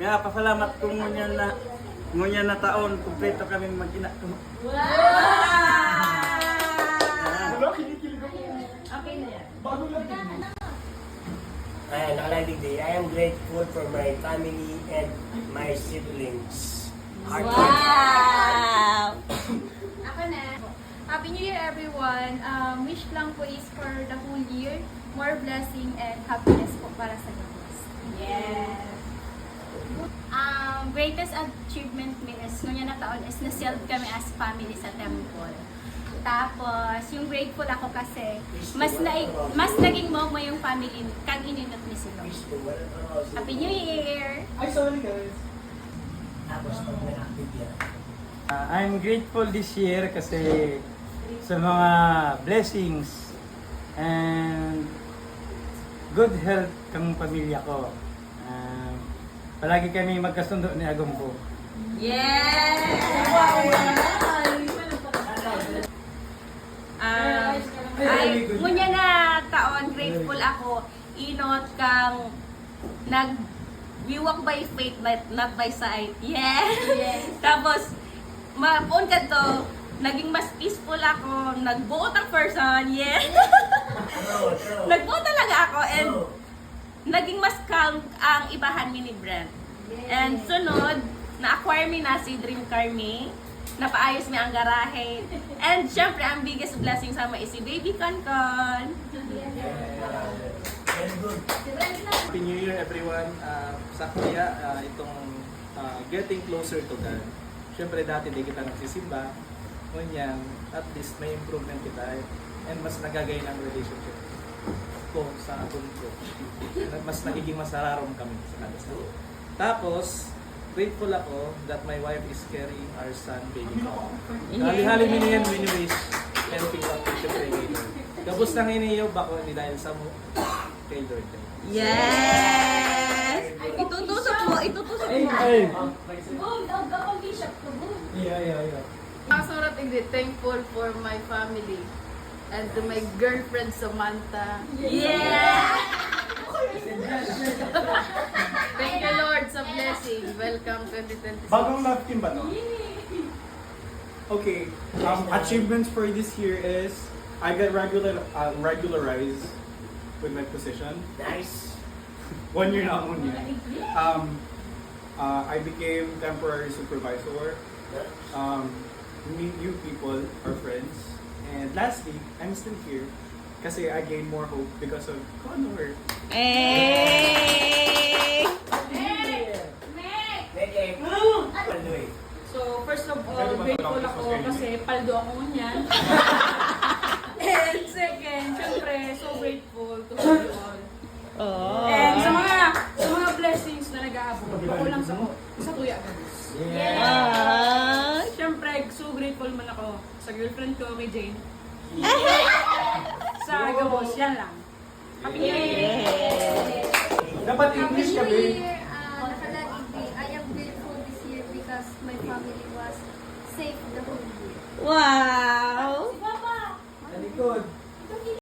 Kaya pasalamat ko ngunyan na taon, kumpleto kami mag-ina. Wow! Okay na yan. Nakalating day, I am grateful for my family and my siblings. Wow! Ako na. Happy New Year, everyone. Wish lang po is for the whole year, more blessing and happiness po para sa Diyos. Yes! Greatest achievement mi is ngunya na taon is na-seld kami as family sa temple. Tapos, yung grateful ako kasi mas naging mo yung family kag ininot ni sila. Happy New Year! Ay, sorry guys. Tapos pag nag-active yan. I'm grateful this year kasi sa mga blessings and good health kang pamilya ko. Palagi kami magkasundo ni Agong po. Yes! Ay, ngunya na taon, grateful ako. Inot kang nag-walk by faith, not by sight. Yes! Tapos, maapon ka to, naging mas peaceful ako, nagbuot ang person, yes! Nagbuot talaga ako, and naging mas calm ang ibahan mi ni Brent. And sunod, na-acquire mi na si Dream Car mi, napaayos mi ang garahe. And syempre, ang biggest blessing sa is si Baby Konkon. Happy New Year everyone. Sa kuya, itong getting closer to God. Siyempre dati di kita nagsisimba. Ngunyan, at least may improvement kita and mas nagagay ang relationship ko sa atong ko. Mas nagiging masararom kami sa kada sa. Tapos, grateful ako that my wife is carrying our son, baby ko. Hali-hali miniyan, wini-wish, and pick up with the prayer. Gabos nang iniyo, bako ni dahil sa mo, kay Lord. Yes! Itutusok mo, itutusok mo. Boom! Daw bishop ko, boom! Yeah. Masurat hindi, thankful for my family and to my girlfriend Samantha. Yeah! Thank you Lord sa blessing. Welcome 2026. Bagong love team ba to? Okay, achievements for this year is I got regularized with my position. Nice. 1 year na ako niya. I became temporary supervisor. Meet new people, our friends. And lastly, I'm still here kasi I gained more hope because of Connor. Hey! So, first of all, grateful ako kasi paldo ako ngunyan. And second, syempre, so grateful to you all. And sa mga blessings na nag-aabot, ako lang sa Kuya Agos. Syempre, so grateful man ako sa girlfriend ko, kay Jane. Sa Agos, yan lang. Happy New Year! Dapat Happy English New ka, babe. Year! Nakalagig day. I am grateful this year because my family was safe the whole year. Wow! Si Papa! Talikod.